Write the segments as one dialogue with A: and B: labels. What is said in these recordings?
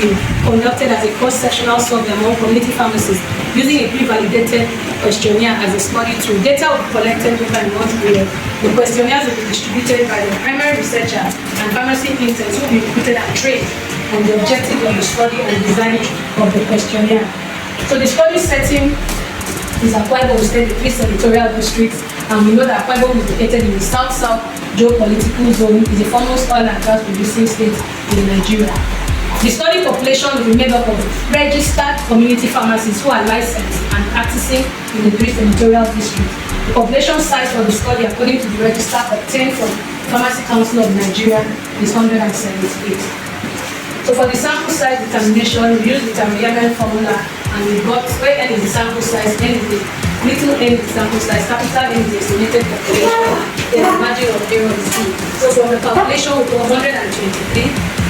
A: been conducted as a cross-sectional survey among community pharmacists using a pre-validated questionnaire as a study tool. Data will be collected over a month period. The questionnaires will be distributed by the primary researcher and pharmacy interns who will be recruited and trained on the objective of the study and design of the questionnaire. So the study setting is Akwa Ibom State, the 3 senatorial districts, and we know that Akwa Ibom is located in the South-South geopolitical zone, is the foremost oil and gas producing state in Nigeria. The study population will be made up of registered community pharmacists who are licensed and practicing in the 3 senatorial districts. The population size for the study, according to the register obtained from Pharmacy Council of Nigeria, is 178. So for the sample size determination, we use the Yemen formula, and we got where n is the sample size, n is the little n is the sample size, capital N is the estimated population, then the margin of error is C. So from the calculation, we got 123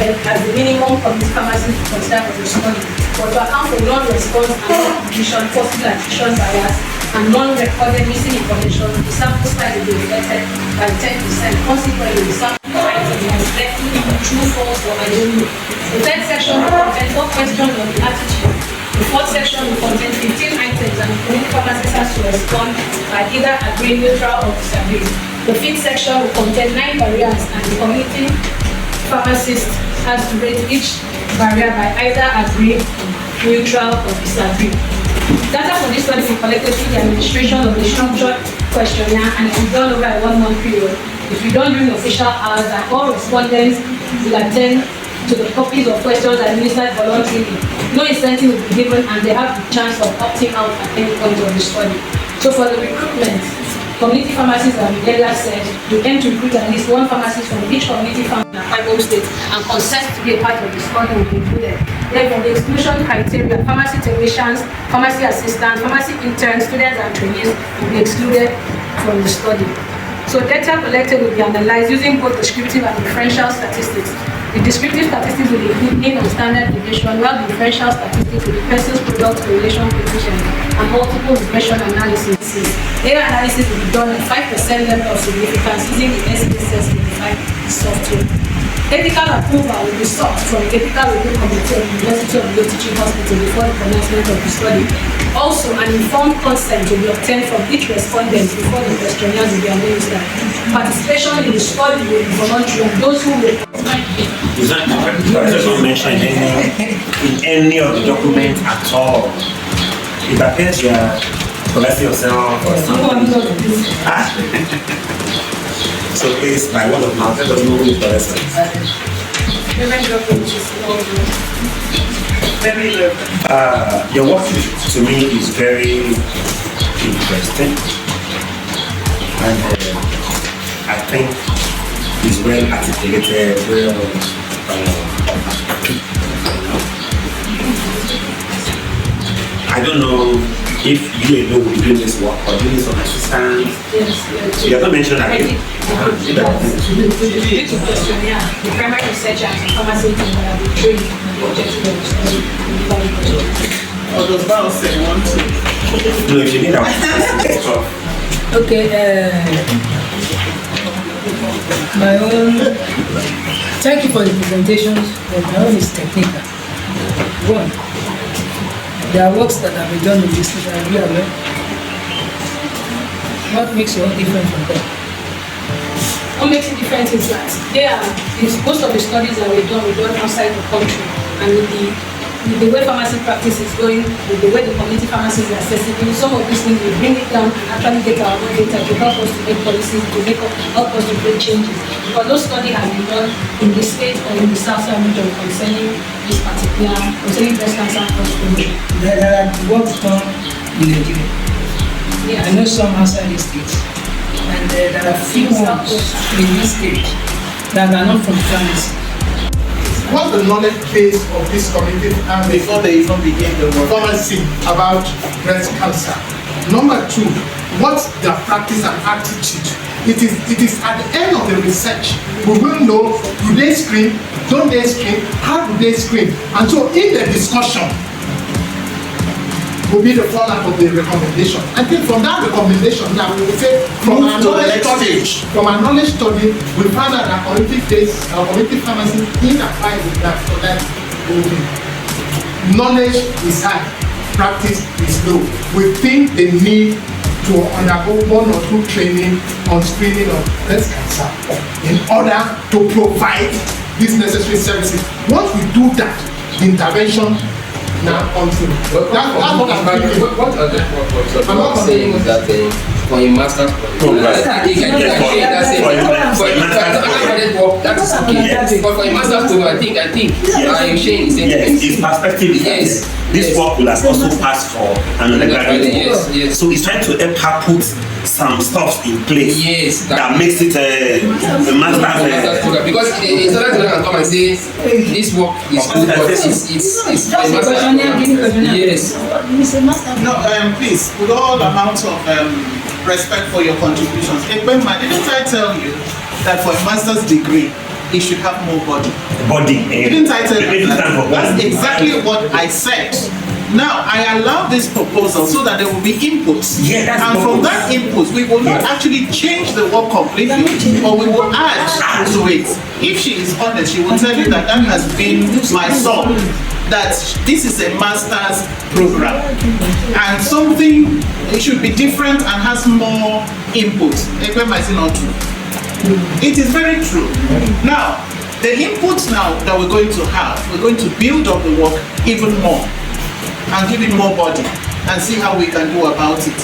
A: as the minimum community pharmacy to consider for the study. But to account for non-response and non-completion, possible attrition bias, and non-recorded missing information, the sample size will be reflected by 10%. Consequently, the sample item is reflecting true, false, or I don't know. The third section will contain 4 questions on the attitude. The fourth section will contain 15 items, and the community pharmacist has to respond by either agreeing, neutral, or disagreeing. The fifth section will contain 9 barriers, and the community pharmacist has to rate each barrier by either agree, neutral, or disagree. Data for this study will be collected through the administration of the structured questionnaire, and it will be done over a 1-month period. If you don't during official hours, and all respondents will attend to the copies of questions administered voluntarily. No incentive will be given, and they have the chance of opting out at any point of the study. So for the recruitment, community pharmacists, as we earlier said, we aim to recruit at least 1 pharmacist from each community pharmacy in Akwa Ibom State, and consent to be a part of the study will be included. Then for the exclusion criteria, pharmacy technicians, pharmacy assistants, pharmacy interns, students and trainees will be excluded from the study. So data collected will be analyzed using both descriptive and differential statistics. The descriptive statistics will include mean and standard deviation, while the differential statistics will be person's product correlation coefficient and multiple regression analysis. Data analysis will be done at 5% level of significance using the SPSS-verified software. Ethical approval will be sought from the Ethical Review Committee of the University of Lagos Teaching Hospital before the commencement of the study. Also, an informed consent will be obtained from each respondent before the questionnaires will be administered. Participation in the study will be voluntary, and those who will
B: is not mentioned in any of the documents at all. It appears you are collecting yourself or something. So please, by word of mouth, let us know who is collecting. Your work to me is very interesting, and I think it's well articulated, I don't know if you alone will be doing this work or doing some assistance.
A: Yes.
B: You have not mentioned that.
A: The primary researcher and pharmacy will be trained on the objective of the study.
C: Oh, does Bios say you want to?
B: No, if you need that.
D: Okay, my own, thank you for the presentations, but my own is technical. 1, there are works that have been done in this area. What makes you all different from them?
A: What makes it different is that most of the studies that we're done outside the country, and with the way pharmacy practice is going, with the way the community pharmacies are accessible, some of these things we bring it down and actually get our own data to help us to make policies, help us to make changes. Because those studies have been done in the state or in the South-South region concerning this particular, concerning breast cancer promotion.
D: There are works done in Nigeria.
A: Yes.
D: I know some outside the states, and there are few ones in this state that are not from pharmacy.
C: What's the knowledge base of this community before they even begin the pharmacy about breast cancer? Number 2, what's their practice and attitude? It is at the end of the research we will know, do they screen, don't they screen, how do they screen? And so in the discussion will be the fallout of the recommendation. I think from that recommendation that we will say from our knowledge study, we found out that community pharmacy in Akwa Ibom that for that Knowledge is high, practice is low. We think they need to undergo 1 or 2 training on screening of breast cancer in order to provide these necessary services. Once we do that, the intervention now comes in. That's what I'm thinking.
E: What are the purposes? I'm not saying that for a master's program, that is okay. But for a master's program, I think I'm sharing the same thing.
B: His perspective is
E: yes.
B: This work will have also passed for an undergraduate.
E: Yes.
B: So he's trying to help her put some stuff in place that makes it a master's
E: program. Because it's not that can come and say this work is good, but it's a master's program. Yes.
F: No, please, with all amounts of respect for your contributions, didn't I tell you that for a master's degree, it should have more body? Didn't I tell you that? That's exactly what I said. Now, I allow this proposal so that there will be inputs. And from that input, we will not actually change the work completely, or we will add to it. If she is honest, she will tell you that that has been my song, that this is a master's program. And something, it should be different and has more input. It is very true. Now, the inputs now that we're going to have, we're going to build up the work even more and give it more body and see how we can do about it.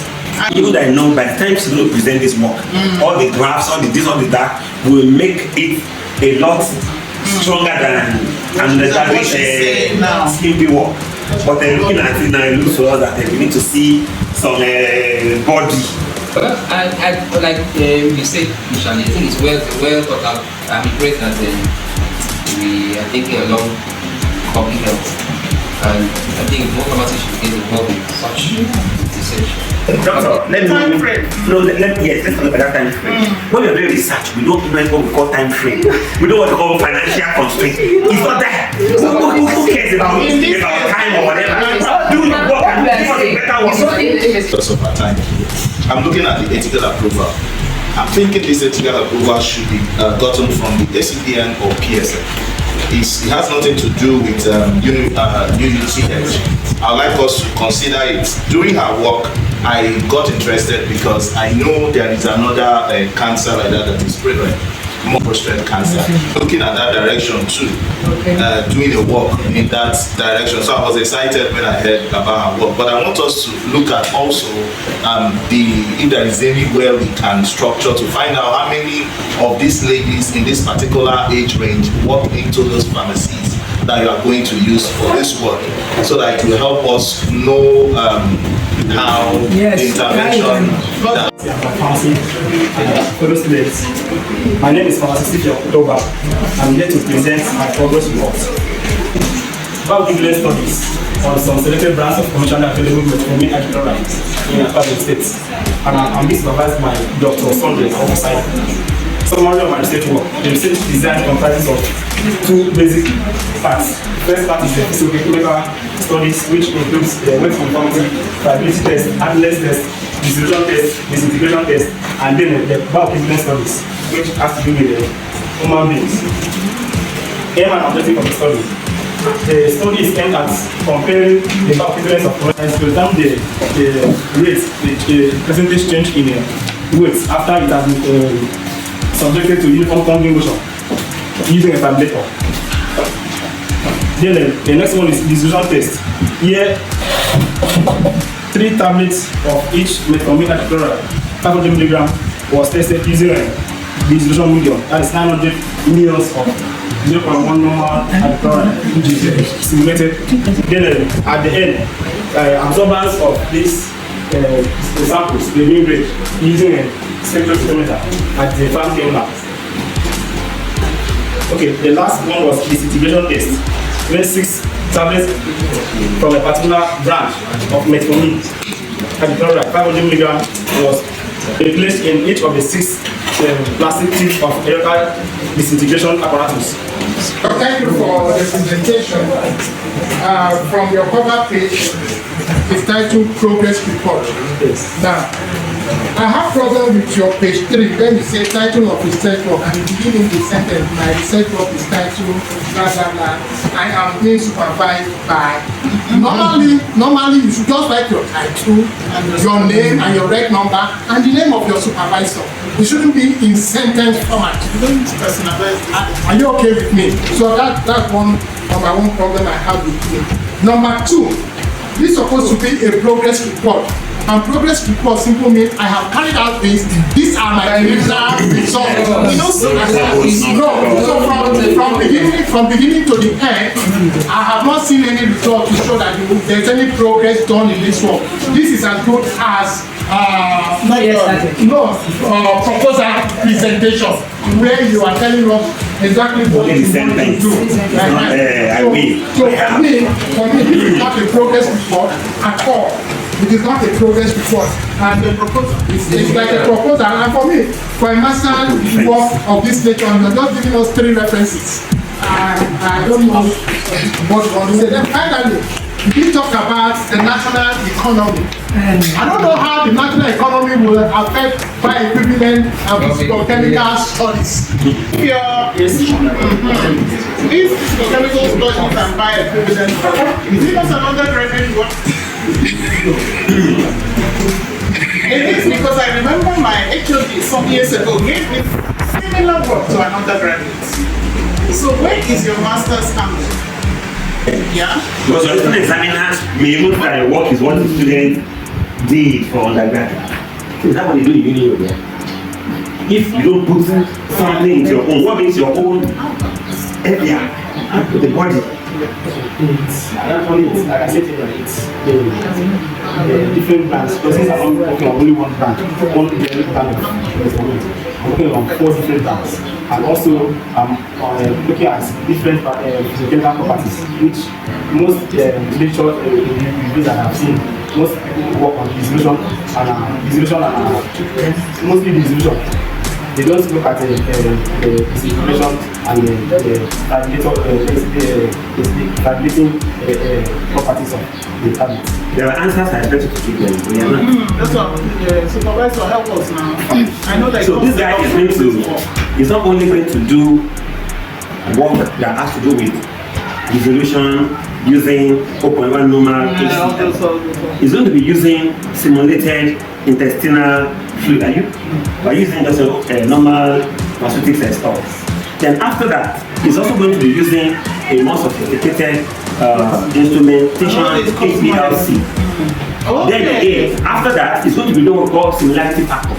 B: People that I know, by the time she's going to present this work, all the graphs, all the this, all the that, will make it a lot stronger than undergraduate skimpy work. But they're looking at it now, it looks to us that we need to see some body.
E: I like you said, Michelle, I think it's well thought out. I'm impressed that we are taking along public health, and I think more pharmacists should get involved in such research.
B: Doctor, let's talk about that time frame. When you're doing research, we don't know what we call time frame. We don't want to call financial constraint. It's not that. Who cares about time or whatever? Do the work and give us a better work.
G: Because of our time, I'm looking at the ethical approval. I'm thinking this ethical approval should be gotten from the ACPN or PSF. It has nothing to do with UUTH. I'd like us to consider it. During our work, I got interested because I know there is another cancer like that is prevalent, more prostate cancer. Looking at that direction too, doing a work in that direction. So I was excited when I heard about our work. But I want us to look at also if there is any way we can structure to find out how many of these ladies in this particular age range walk into those pharmacies that you are going to use for this work, so that it will help us know how the intervention.
H: Fellow students, my name is Pharmacist October. I'm here to present my progress report. Bioequivalence studies on some selected brands of commercially available metformin hydrochloride in Akwa States, and I'm being supervised by Dr. Awofisayo. Summary of my research work. The research design comprises of 2 basic parts. First part is the physicochemical studies, which includes the weight conformity, viability test, attendance test, dissolution test, disintegration test, and then the bioequivalence studies, which has to do with human beings. Aim and objective of the study. The study is aimed at comparing the bioequivalence of products to determine the rate, the percentage change in weight after it has been subjected to uniform tongue motion using a tabulator. Then the next one is dissolution test. Here, 3 tablets of each metformin hydrochloride, 500 mg, was tested using a dissolution medium. That is 900 millions of 0.1 normal hydrochloride, which is simulated. Then at the end, absorbance of these samples, the mean rate, using a spectrophotometer at the farm lab. Okay, the last one was the disintegration test, where 6 tablets from a particular branch of metformin hydrochloride, 500 mg, was placed in each of the 6 plastic tubes of electrical disintegration apparatus.
C: Thank you for the presentation. From your cover page, it's titled Progress Report.
H: Yes.
C: Now, I have problem with your page 3 when you say title of research work and you begin in the sentence, my research work is titled blah blah blah. I am being supervised by. Normally you should just write your title, your name and your reg number and the name of your supervisor. It shouldn't be in sentence format.
F: You don't need to personalize it.
C: Are you okay with me? So that's one problem I have with you. Number 2, this is supposed to be a progress report. And progress report simply means I have carried out this. These are my preliminary results. No, so from beginning to the end, I have not seen any result to show that there's any progress done in this work. This is as good as proposal presentation, where you are telling us exactly what you want to do. So for me, this is not a progress report at all. It is not a progress report. And the proposal, it's like a proposal. And for me, for a master work of this nature, you're just giving us 3 references. I don't know what you want to say. Then finally, we talk about the national economy. I don't know how the national economy will affect bioequivalent and physicochemical studies.
F: These chemical studies and bioequivalent, is it not an undergraduate work? It is because I remember my HOD some years ago gave me similar work to an undergraduate. So where is your master's handle? Yeah?
B: Because your student examiner may look at your work is what the student did for undergraduate. Is that what they do in uni? If you don't put something into your own, what makes your own area with the body?
H: Actually, like I said, it's different brands. Because since I'm working on only one brand, only the brand I'm working on 4 different brands. And also, I'm looking at different physical properties, which most literature reviews that I've seen, most people work on dissolution and mostly dissolution. They don't look at the circulation and the stabilizing properties of the tablet.
B: There are answers I expect you to give them.
F: That's what supervisor help us now. I know that.
B: So this guy is going to, he's not only going to do work that has to do with dissolution using 0.1 normal HCl. He's going to be using simulated intestinal fluid. By using just a normal pharmaceutical stuff. Then after that, he's also going to be using a more sophisticated instrumentation, HPLC. Then again, after that, he's going to be doing what we call similarity factor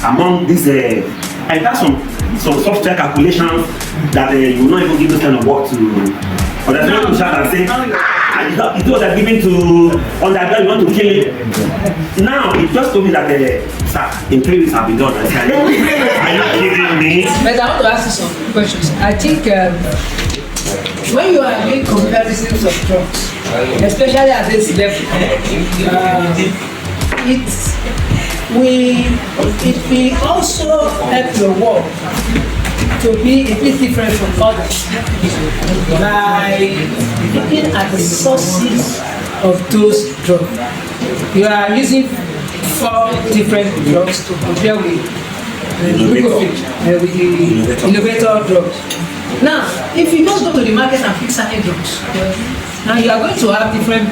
B: among these. And that's some software calculations that you will not even give this kind of work to. Or that's not to shout and say, it was given to undergrad, you want to kill it. Now, he just told me that sir, in 3 weeks I'll be done. I said, are you kidding me?
D: But I want to ask you some questions. I think when you are doing comparisons of drugs, especially at this level, it will also help your work to be a bit different from others by looking at the sources of those drugs. You are using 4 different drugs to compare with the innovator drugs. Now, if you just go to the market and pick certain drugs, now you are going to have different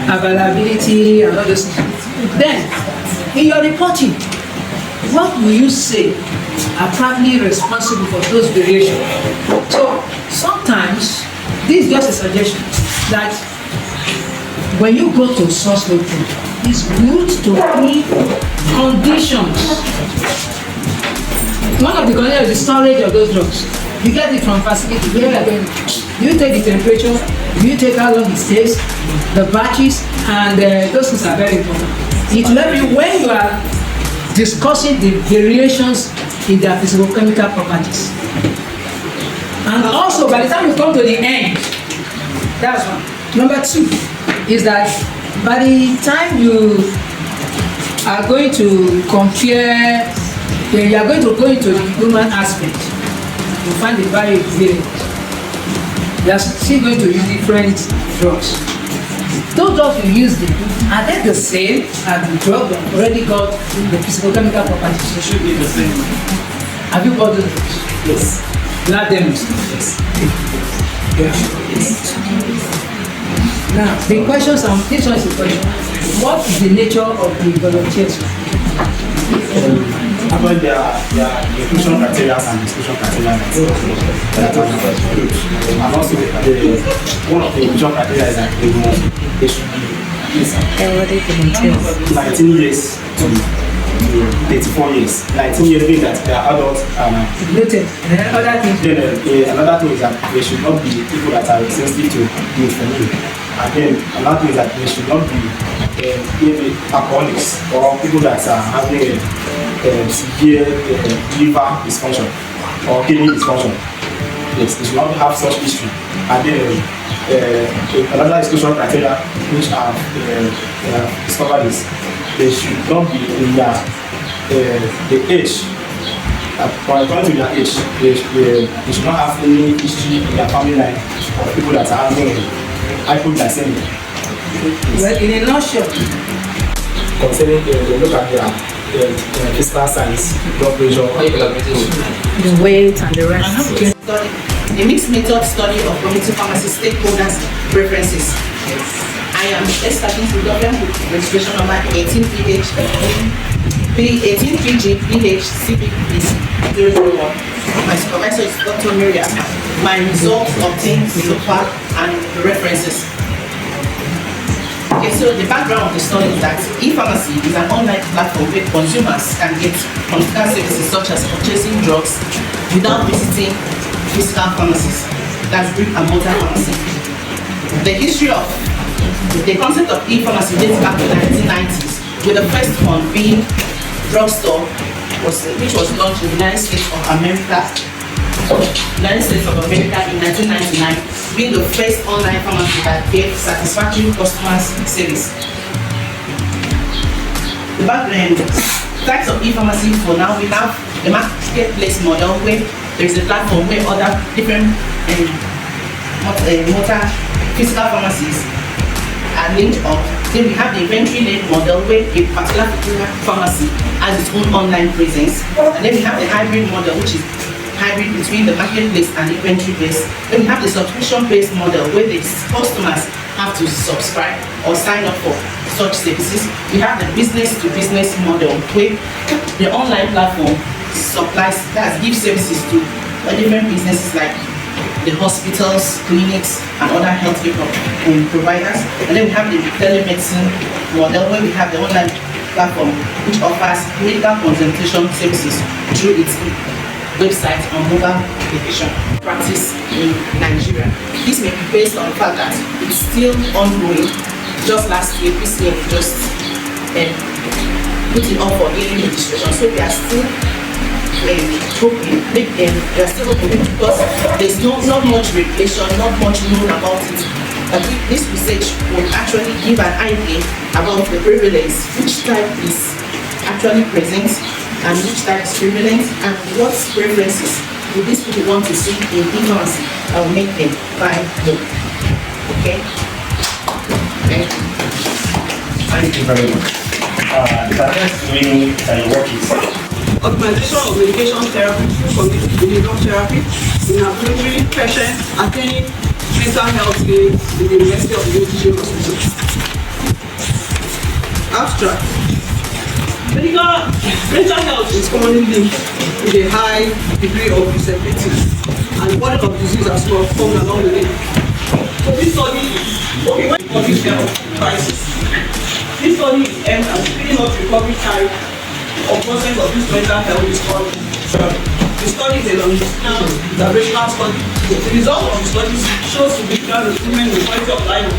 D: availability and all those things. Then, in your reporting, what will you say are probably responsible for those variations? So sometimes this is just a suggestion that when you go to source code, it's good to be conditions. One of the conditions is the storage of those drugs. You get it from facility. You take the temperature, you take how long it stays, the batches, and those things are very important. It will help you when you are discussing the variations in their physicochemical properties. And also, by the time you come to the end, that's one. Number 2 is that by the time you are going to compare, you are going to go into the human aspect, you find the bioequivalent. You are still going to use different drugs. Those drugs you use them, are they the same as the drug that already got the physicochemical properties?
H: It should be the same.
D: Have you bought those?
H: Yes.
D: Not them.
H: Yes.
D: Now, the questions, this one is the question. What is the nature of the volunteers?
H: About their inclusion criteria and exclusion criteria that are good. And also, one of the inclusion criteria is that they should be 19 years to 34 years. 19 years means that they are adults.
D: Noted. Another thing.
H: Then another thing is that they should not be people that are sensitive to metformin. And then another thing is that they should not be maybe alcoholics or people that are having severe liver dysfunction or kidney dysfunction. Yes, they should not have such history. And then another exclusion criteria which are discovered is they should not be in the age. According to their age, they should not have any history in their family line of people that are having hypoglycemia.
D: Well, in a nutshell,
H: concerning they look at their physical signs, blood pressure,
I: the weight and the rest.
J: A mixed method study of community pharmacy stakeholders' preferences. I am starting to government with registration number 18PH 18PG CPP 001. My supervisor is Dr. Miriam. My results obtained so far and the references. Okay, so the background of the study is that e-pharmacy is an online platform where consumers can get pharmaceutical services such as purchasing drugs without visiting physical pharmacies. That's brick and mortar pharmacy. The history of the concept of e-pharmacy dates back to the 1990s, with the first one being drugstore, which was launched in the United States of America in 1999, being the first online pharmacy that gave satisfactory customer service. The background types of e-pharmacy for now, we have a marketplace model where there is a platform where other different motor physical pharmacies are linked up. Then we have the inventory-led model where a particular pharmacy has its own online presence. And then we have the hybrid model, which is hybrid between the marketplace and inventory-based. Then we have the subscription-based model where the customers have to subscribe or sign up for such services. We have the business-to-business model where the online platform supplies, gives services to different businesses like the hospitals, clinics, and other healthcare providers. And then we have the telemedicine model where we have the online platform which offers medical consultation services through its website and mobile application practice in Nigeria. This may be based on the fact that it's still ongoing. Just last year, FCMB just put it up for yearly registration. So we are still hoping because there's not much regulation, not much known about it. But this research will actually give an idea about the prevalence, which type is actually present and which type is prevalent, and what preferences do these people want to see in e-pharmacy that will make them buy more. Okay? Thank you.
B: Thank you very much. The first doing work is
K: optimization of medication therapy through behavioral therapy in ambulatory patients attaining mental health care in the University of the Hospital. Abstract. Mental health is commonly linked with a high degree of disability and the burden of disease as well comes along with it. So this study when public health crisis. This study is aimed at speeding up recovery time of process of this mental health disorder. The study is a longitudinal observational study. The result of the study shows significant improvement in the quality of life of